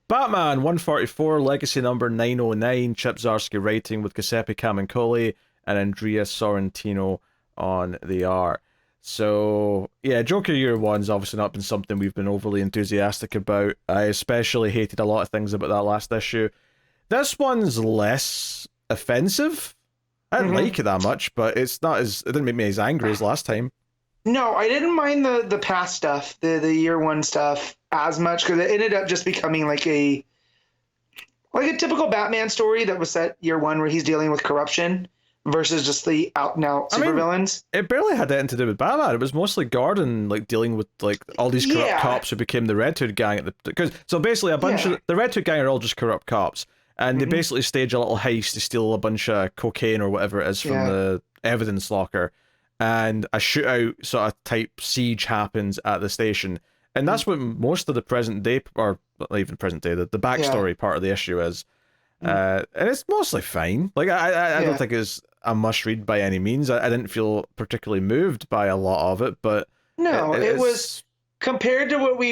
Batman 144, Legacy number 909, Chip Zdarsky writing with Giuseppe Camuncoli and Andrea Sorrentino on the art. So, yeah, Joker Year One's obviously not been something we've been overly enthusiastic about. I especially hated a lot of things about that last issue. This one's less offensive. I didn't like it that much, but it didn't make me as angry as last time. No, I didn't mind the past stuff, the year one stuff as much, because it ended up just becoming like a typical Batman story that was set year one, where he's dealing with corruption versus just the out and out supervillains. It barely had anything to do with Batman. It was mostly Gordon dealing with all these corrupt cops who became the Red Hood gang so basically a bunch of the Red Hood gang are all just corrupt cops, and they basically stage a little heist to steal a bunch of cocaine or whatever it is from the evidence locker. And a shootout sort of type siege happens at the station. And that's what most of the present day, or not even present day, the backstory part of the issue is. And it's mostly fine. I don't think it's a must read by any means. I didn't feel particularly moved by a lot of it, but... No, it was... Compared to what we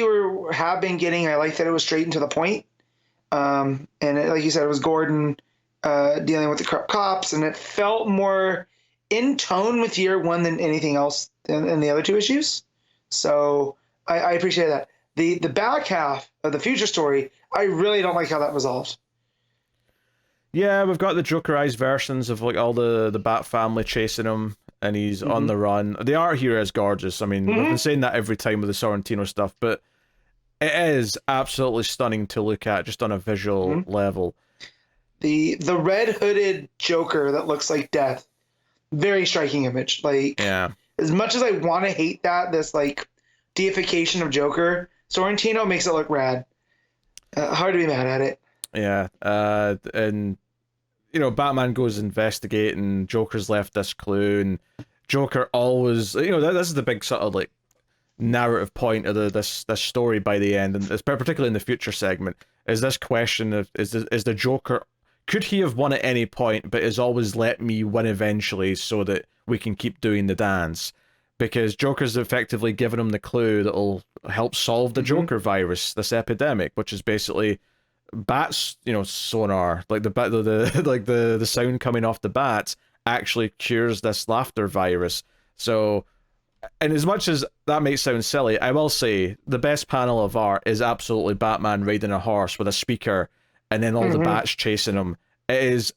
have been getting, I like that it was straight and to the point. And like you said, it was Gordon dealing with the corrupt cops, and it felt more in tone with year one than anything else in the other two issues. So I appreciate that. The back half of the future story, I really don't like how that resolved. Yeah, we've got the Jokerized versions of all the Bat family chasing him, and he's on the run. The art here is gorgeous. I mean, we've been saying that every time with the Sorrentino stuff, but it is absolutely stunning to look at just on a visual level. The red hooded Joker that looks like death. Very striking image. As much as I want to hate this deification of Joker, Sorrentino makes it look rad. Hard to be mad at it. Yeah, and Batman goes investigating. Joker's left this clue, and Joker always, this is the big sort of narrative point of this story by the end, and it's particularly in the future segment, is this question of is the Joker, could he have won at any point, but has always let me win eventually so that we can keep doing the dance? Because Joker's effectively given him the clue that'll help solve the Joker virus, this epidemic, which is basically bats, sonar, the sound coming off the bats actually cures this laughter virus. So, and as much as that might sound silly, I will say the best panel of art is absolutely Batman riding a horse with a speaker, and then all the bats chasing him. It is,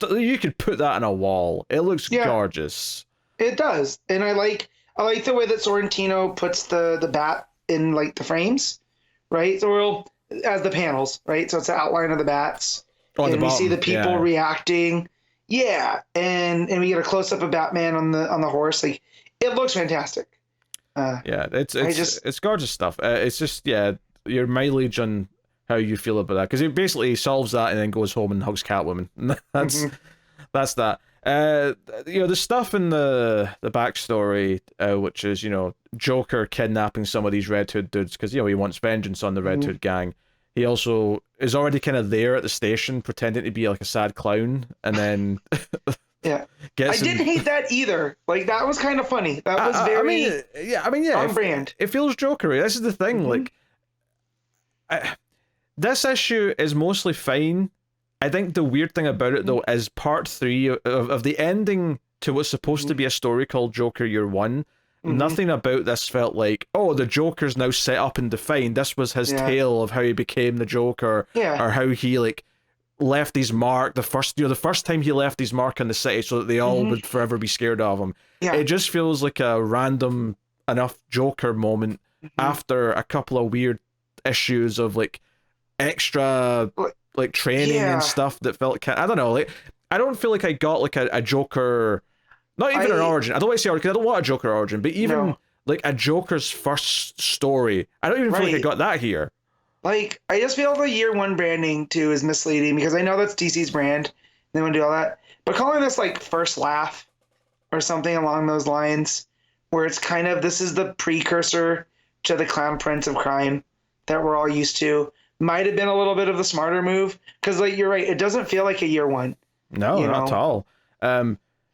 you could put that on a wall. It looks gorgeous. It does, and I like the way that Sorrentino puts the bat in the frames, right? So as the panels, right? So it's the outline of the bats, and we see the people reacting. Yeah, and we get a close up of Batman on the horse. It looks fantastic. It's gorgeous stuff. It's just your mileage on how you feel about that, because he basically solves that and then goes home and hugs Catwoman. That's that. The stuff in the backstory, which is Joker kidnapping some of these Red Hood dudes because he wants vengeance on the Red Hood gang. He also is already kind of there at the station pretending to be a sad clown, and then I didn't hate that either. That was kind of funny. That was very on brand. It feels Jokery. This is the thing. This issue is mostly fine. I think the weird thing about it, though, is part 3 of the ending to what's supposed to be a story called Joker Year One. Nothing about this felt like, the Joker's now set up and defined. This was his tale of how he became the Joker, or how he left his mark. The first time he left his mark on the city, so that they all would forever be scared of him. Yeah. It just feels like a random enough Joker moment after a couple of weird issues of extra training and stuff that felt I don't know, I don't feel like I got a Joker, not even an origin. I don't want to say origin because I don't want a Joker origin, but even a Joker's first story, I don't even feel like I got that here. I just feel the year one branding too is misleading, because I know that's DC's brand, they want to do all that, but calling this first laugh or something along those lines, where it's kind of, this is the precursor to the Clown Prince of Crime that we're all used to, might have been a little bit of the smarter move, because you're right, it doesn't feel like a year one. No, not at all.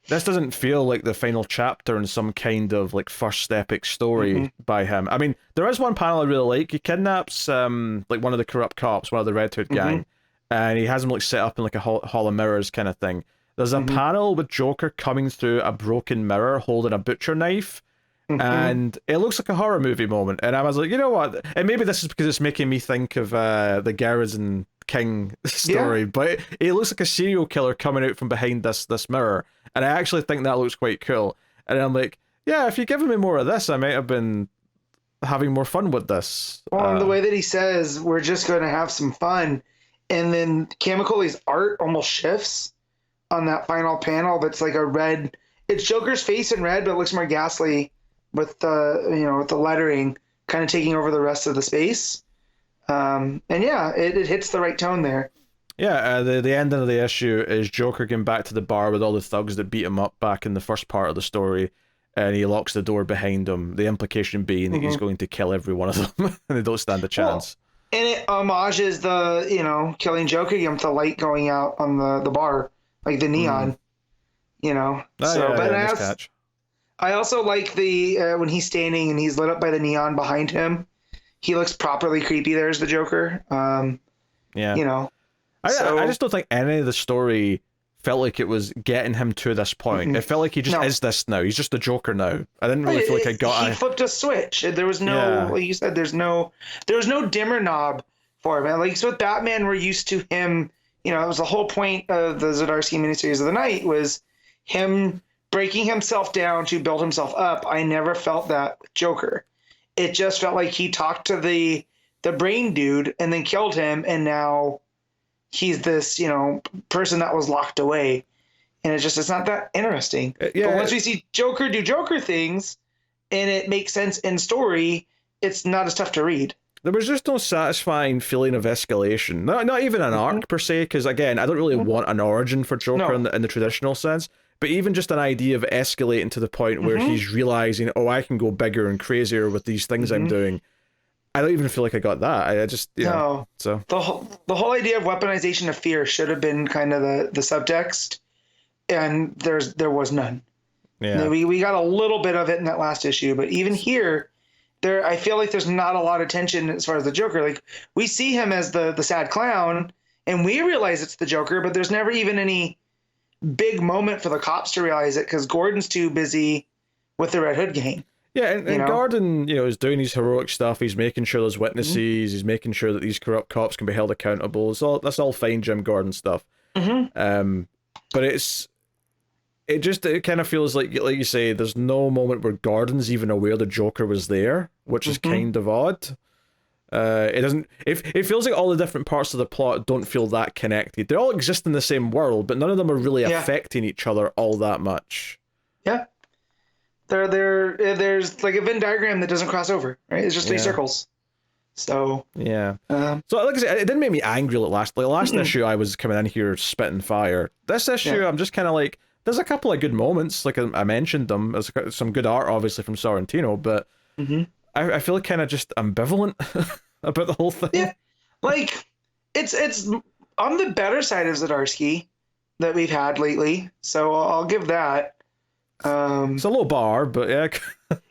this doesn't feel like the final chapter in some kind of like first epic story Mm-hmm. by him. I mean, there is one panel I really like. He kidnaps like one of the corrupt cops, one of the Red Hood Mm-hmm. gang, and he has him like set up in like a hall of mirrors kind of thing. There's a Mm-hmm. panel with Joker coming through a broken mirror holding a butcher knife, Mm-hmm. and it looks like a horror movie moment. And I was like, you know what? And maybe this is because it's making me think of the Garrison King story, Yeah. but it looks like a serial killer coming out from behind this mirror, and I actually think that looks quite cool. And I'm like, yeah, if you'd given me more of this, I might have been having more fun with this. Well, and the way that he says, we're just going to have some fun. And then Camicole's art almost shifts on that final panel that's like a red. It's Joker's face in red, but it looks more ghastly with the, with the lettering kind of taking over the rest of the space. And yeah, it hits the right tone there. Yeah, the ending of the issue is Joker getting back to the bar with all the thugs that beat him up back in the first part of the story, and he locks the door behind him. The implication being that he's going to kill every one of them, and they don't stand a chance. Well, and it homages the, killing Joker with the light going out on the bar, like the neon, Oh, So, yeah, but yeah, nice catch. I also like the when he's standing and he's lit up by the neon behind him. He looks properly creepy. There's the Joker. Yeah. I just don't think any of the story felt like it was getting him to this point. It felt like he just is this now. He's just the Joker now. I didn't really feel like I got. He flipped a switch. There was no, like you said, there was no dimmer knob for him. And like so with Batman, we're used to him. It was the whole point of the Zdarsky miniseries of the night was him breaking himself down to build himself up. I never felt that with Joker. It just felt like he talked to the brain dude and then killed him, and now he's this, person that was locked away. And it's not that interesting. But once we see Joker do Joker things and it makes sense in story, it's not as tough to read. There was just no satisfying feeling of escalation. Not even an arc per se, because again, I don't really want an origin for Joker in the traditional sense. But even just an idea of escalating to the point where he's realizing, oh, I can go bigger and crazier with these things I'm doing. I don't even feel like I got that. I just, know. So the whole idea of weaponization of fear should have been kind of the subtext, and there was none. Yeah, we got a little bit of it in that last issue, but even here, I feel like there's not a lot of tension as far as the Joker. Like we see him as the sad clown, and we realize it's the Joker, but there's never even any big moment for the cops to realize it because Gordon's too busy with the Red Hood gang. Yeah, and Gordon, is doing his heroic stuff. He's making sure there's witnesses. He's making sure that these corrupt cops can be held accountable. That's all fine, Jim Gordon stuff. But it kind of feels like you say, there's no moment where Gordon's even aware the Joker was there, which is kind of odd. It doesn't. It feels like all the different parts of the plot don't feel that connected. They all exist in the same world, but none of them are really affecting each other all that much. Yeah. There's like a Venn diagram that doesn't cross over, right? It's just three circles. So yeah. So like I said, it didn't make me angry last issue. I was coming in here spitting fire. This issue, I'm just kind of like, there's a couple of good moments. Like I mentioned them. There's some good art, obviously from Sorrentino, but I feel kind of just ambivalent about the whole thing. Yeah, like it's on the better side of Zdarsky that we've had lately. So I'll give that. It's a low bar, but yeah.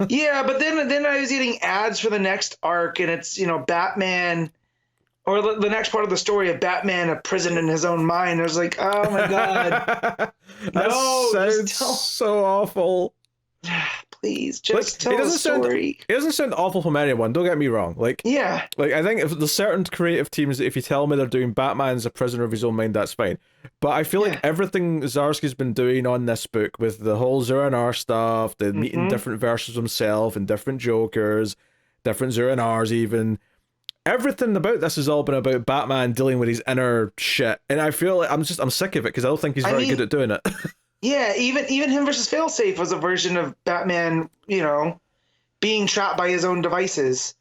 Yeah, but then I was getting ads for the next arc, and it's Batman, or the next part of the story of Batman, a prison in his own mind. I was like, oh my god, that sounds so awful. Please, just tell a story. It doesn't sound awful from anyone. Don't get me wrong. Like I think if there's certain creative teams that if you tell me they're doing Batman as a prisoner of his own mind, that's fine. But I feel like everything Zdarsky's been doing on this book with the whole Zur-En-Arrh stuff, the meeting different versions of himself and different Jokers, different Zur-En-Arhs even. Everything about this has all been about Batman dealing with his inner shit, and I feel like I'm sick of it because I don't think he's very good at doing it. Yeah, even him versus Failsafe was a version of Batman, being trapped by his own devices.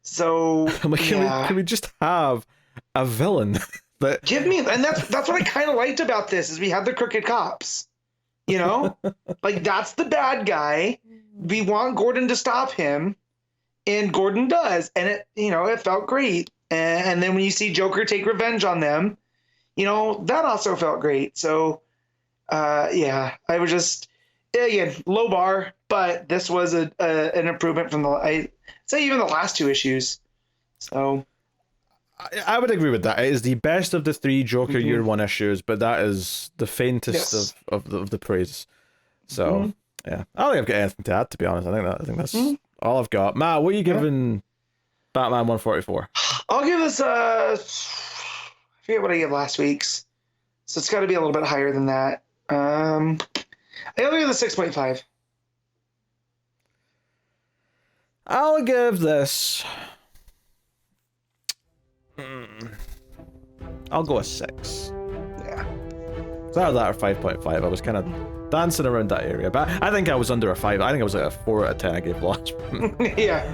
So I'm like, can we just have a villain that give me? And that's what I kind of liked about this is we had the crooked cops. Like that's the bad guy. We want Gordon to stop him, and Gordon does, and it felt great. And then when you see Joker take revenge on them, that also felt great. So. Yeah, I was just again low bar, but this was an improvement from the I say even the last two issues. So I would agree with that. It is the best of the three Joker mhm. Year One issues, but that is the faintest Yes. of the praise. So Mhm. yeah, I don't think I've got anything to add, to be honest. I think that's Mhm. all I've got. Matt, what are you Yeah. giving Batman 144? I'll give this I forget what I gave last week's, so it's got to be a little bit higher than that. I'll give it a 6.5. I'll give this. I'll go a 6. Yeah. So out of that, or 5.5. I was kind of dancing around that area, but I think I was under a 5. I think I was like a 4 out of 10 I gave last. Yeah.